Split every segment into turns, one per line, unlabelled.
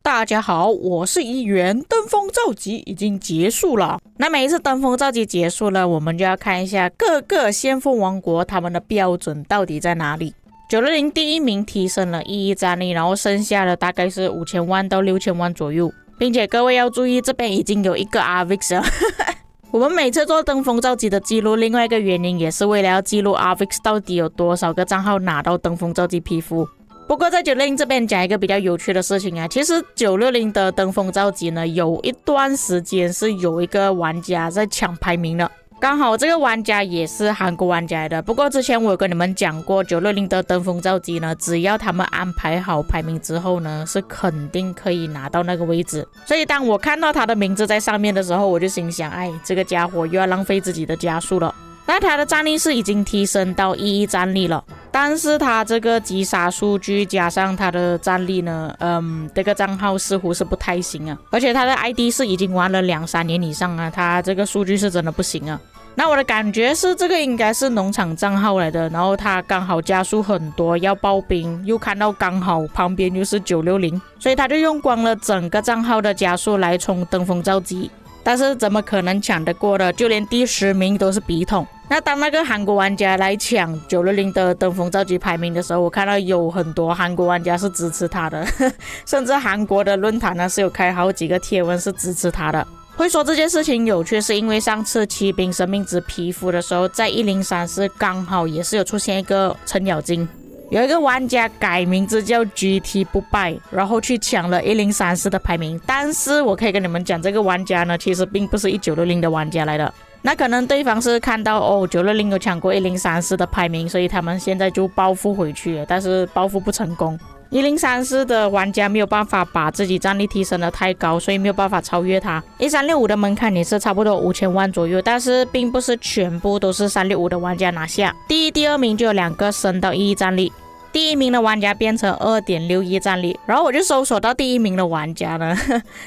大家好，我是议员。登峰造极已经结束了。那每一次登峰造极结束了，我们就要看一下各个先锋王国他们的标准到底在哪里。960第一名提升了1亿战力，然后剩下的大概是5000万到6000万左右，并且各位要注意，这边已经有一个 Arvix 了。我们每次做登峰造极的记录，另外一个原因也是为了要记录 Arvix 到底有多少个账号拿到登峰造极皮肤。不过在960这边讲一个比较有趣的事情啊，其实960的登峰造极呢，有一段时间是有一个玩家在抢排名的，刚好这个玩家也是韩国玩家来的。不过之前我有跟你们讲过，960的登峰造极呢，只要他们安排好排名之后呢，是肯定可以拿到那个位置。所以当我看到他的名字在上面的时候，我就心想，哎，这个家伙又要浪费自己的加速了。那他的战力是已经提升到1亿战力了，但是他这个击杀数据加上他的战力呢，这个账号似乎是不太行啊，而且他的 ID 是已经玩了2-3年以上啊，他这个数据是真的不行啊。那我的感觉是这个应该是农场账号来的，然后他刚好加速很多，要爆兵，又看到刚好旁边又是960，所以他就用光了整个账号的加速来冲登峰造极。但是怎么可能抢得过的？就连第10名都是笔筒。那当那个韩国玩家来抢960的登峰造极排名的时候，我看到有很多韩国玩家是支持他的，甚至韩国的论坛呢是有开好几个贴文是支持他的。会说这件事情有趣，是因为上次骑兵生命之皮肤的时候，在1034刚好也是有出现一个程咬金。有一个玩家改名字叫 GT 不败，然后去抢了1034的排名，但是我可以跟你们讲，这个玩家呢其实并不是1960的玩家来的，那可能对方是看到960有抢过1034的排名，所以他们现在就报复回去了，但是报复不成功。1034的玩家没有办法把自己战力提升的太高，所以没有办法超越他。1365的门槛也是差不多5000万左右，但是并不是全部都是365的玩家拿下。第一、第二名就有2个升到1亿战力，第一名的玩家变成2.6亿战力，然后我就搜索到第一名的玩家呢，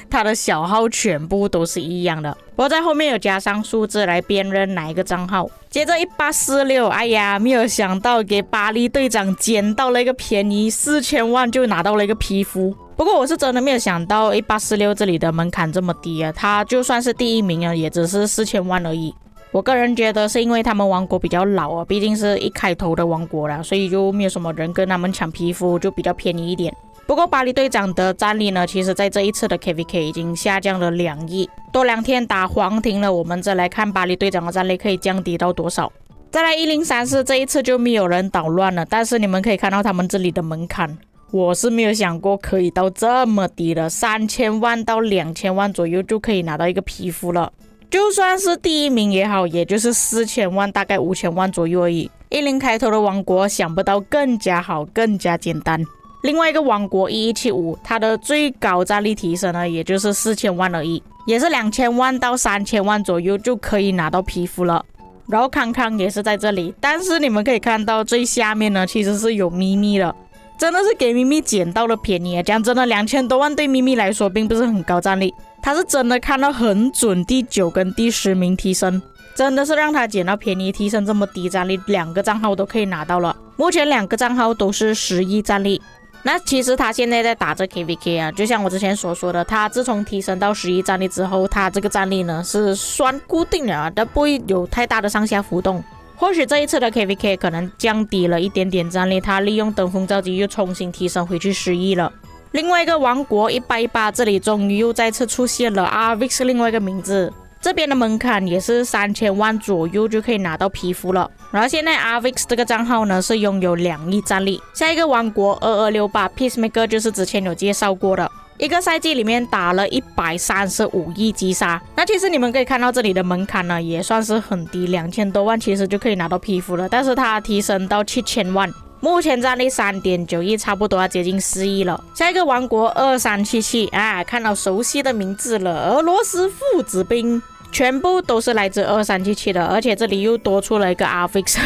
他的小号全部都是一样的，不过在后面有加上数字来辨认哪一个账号。接着1846，哎呀，没有想到给巴黎队长捡到了一个便宜，4000万就拿到了一个皮肤。不过我是真的没有想到1846这里的门槛这么低啊，他就算是第一名啊，也只是4000万而已。我个人觉得是因为他们王国比较老啊，毕竟是一开头的王国啦，所以就没有什么人跟他们抢皮肤，就比较便宜一点。不过巴黎队长的战力呢，其实在这一次的 KVK 已经下降了2亿，多2天打皇庭了，我们再来看巴黎队长的战力可以降低到多少。再来1034，这一次就没有人捣乱了，但是你们可以看到他们这里的门槛，我是没有想过可以到这么低的，3000万到2000万左右就可以拿到一个皮肤了。就算是第一名也好，也就是4000万，大概5000万左右而已。10开头的王国想不到更加好，更加简单。另外一个王国1175，它的最高战力提升呢，也就是4000万而已，也是2000万到3000万左右就可以拿到皮肤了。然后康康也是在这里，但是你们可以看到最下面呢，其实是有咪咪的，真的是给咪咪捡到了便宜啊！讲真的，2000多万对咪咪来说并不是很高战力，他是真的看到很准第9跟第10名提升，真的是让他捡到便宜，提升这么低战力，2个账号都可以拿到了。目前2个账号都是10亿战力。那其实他现在在打这 KVK 啊，就像我之前所说的，他自从提升到10亿战力之后，他这个战力呢是算固定的啊，但不会有太大的上下浮动。或许这一次的 KVK 可能降低了一点点战力，他利用登峰造极又重新提升回去10亿了。另外一个王国118，这里终于又再次出现了 Arvix 另外一个名字，这边的门槛也是3000万左右就可以拿到皮肤了。然后现在 Arvix 这个账号呢是拥有2亿战力。下一个王国2268 Peacemaker 就是之前有介绍过的，一个赛季里面打了135亿击杀。那其实你们可以看到这里的门槛呢也算是很低，2000多万其实就可以拿到皮肤了，但是它提升到7000万。目前战力3.9亿，差不多要接近4亿了。下一个王国2377啊，看到熟悉的名字了，俄罗斯父子兵，全部都是来自2377的，而且这里又多出了一个 Arvix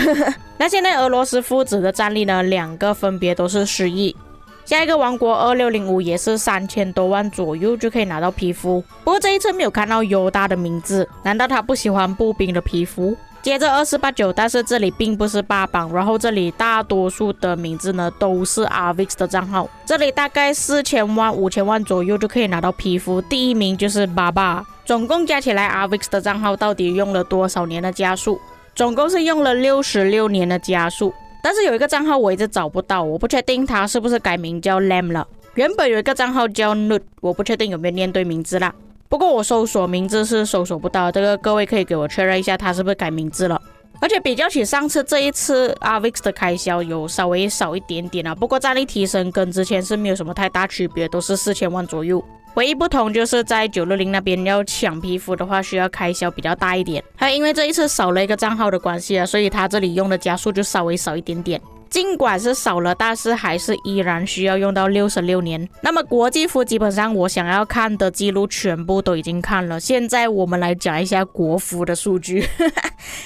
那现在俄罗斯父子的战力呢，2个分别都是10亿。下一个王国2605也是3000多万左右就可以拿到皮肤，不过这一次没有看到犹大的名字，难道他不喜欢步兵的皮肤？接着248，但是这里并不是霸榜，然后这里大多数的名字呢都是 Arvix 的账号，这里大概4000万、5000万左右就可以拿到皮肤，第一名就是爸爸。总共加起来 Arvix 的账号到底用了多少年的加速？总共是用了66年的加速。但是有一个账号我一直找不到，我不确定他是不是改名叫 Lam 了。原本有一个账号叫 Nut， 我不确定有没有念对名字啦。不过我搜索名字是搜索不到，这个各位可以给我确认一下他是不是改名字了。而且比较起上次，这一次 Arvix 的开销有稍微少一点点啊，不过战力提升跟之前是没有什么太大区别，都是4000万左右。唯一不同就是在960那边要抢皮肤的话需要开销比较大一点，还有因为这一次少了一个账号的关系啊，所以他这里用的加速就稍微少一点点。尽管是少了，但是还是依然需要用到66年。那么国际服基本上我想要看的记录全部都已经看了，现在我们来讲一下国服的数据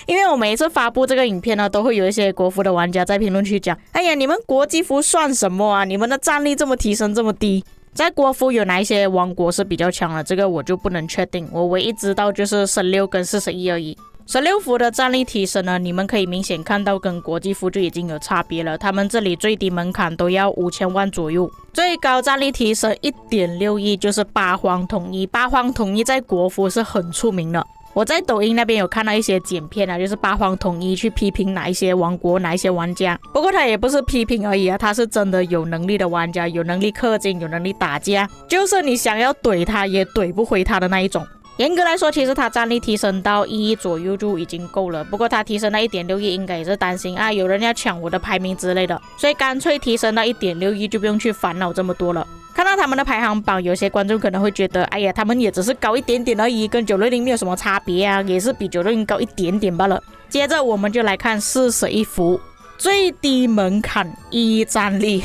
因为我每一次发布这个影片呢，都会有一些国服的玩家在评论区讲，哎呀，你们国际服算什么啊，你们的战力这么提升这么低。在国服有哪一些王国是比较强的，这个我就不能确定，我唯一知道就是16跟41而已。16服的战力提升呢，你们可以明显看到跟国际服就已经有差别了，他们这里最低门槛都要5000万左右，最高战力提升 1.6 亿就是八荒统一。八荒统一在国服是很出名的，我在抖音那边有看到一些剪片啊，就是八荒统一去批评哪一些王国哪一些玩家，不过他也不是批评而已啊，他是真的有能力的玩家，有能力氪金，有能力打架，就是你想要怼他也怼不回他的那一种。严格来说，其实他战力提升到1亿左右就已经够了，不过他提升到 1.6 亿应该也是担心啊有人要抢我的排名之类的，所以干脆提升到 1.6 亿就不用去烦恼这么多了。看到他们的排行榜，有些观众可能会觉得，哎呀，他们也只是高一点点而已，跟960没有什么差别啊，也是比960高一点点罢了。接着我们就来看41服。最低门槛1亿战力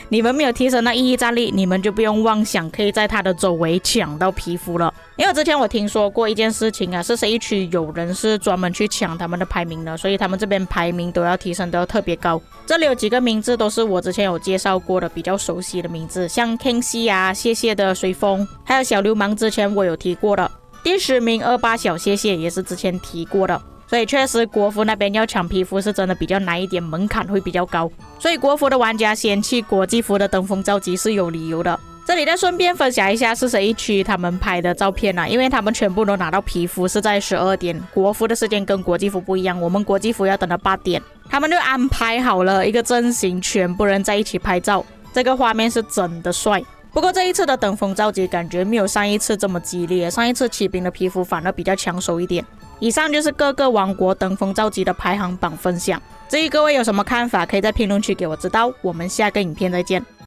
你们没有提升到1亿战力，你们就不用妄想可以在他的周围抢到皮肤了。因为之前我听说过一件事情啊，是谁区有人是专门去抢他们的排名的，所以他们这边排名都要提升，都要特别高。这里有几个名字都是我之前有介绍过的比较熟悉的名字，像 Kingxi 啊、谢谢的随风，还有小流氓之前我有提过的，第10名28小谢谢也是之前提过的。所以确实国服那边要抢皮肤是真的比较难一点，门槛会比较高，所以国服的玩家嫌弃国际服的登峰造极是有理由的。这里再顺便分享一下是谁区他们拍的照片啊，因为他们全部都拿到皮肤是在12点，国服的时间跟国际服不一样，我们国际服要等到8点，他们就安排好了一个阵型，全部人在一起拍照，这个画面是真的帅。不过这一次的登峰造极感觉没有上一次这么激烈，上一次骑兵的皮肤反而比较抢手一点。以上就是各个王国登峰造极的排行榜分享，至于各位有什么看法，可以在评论区给我知道。我们下个影片再见。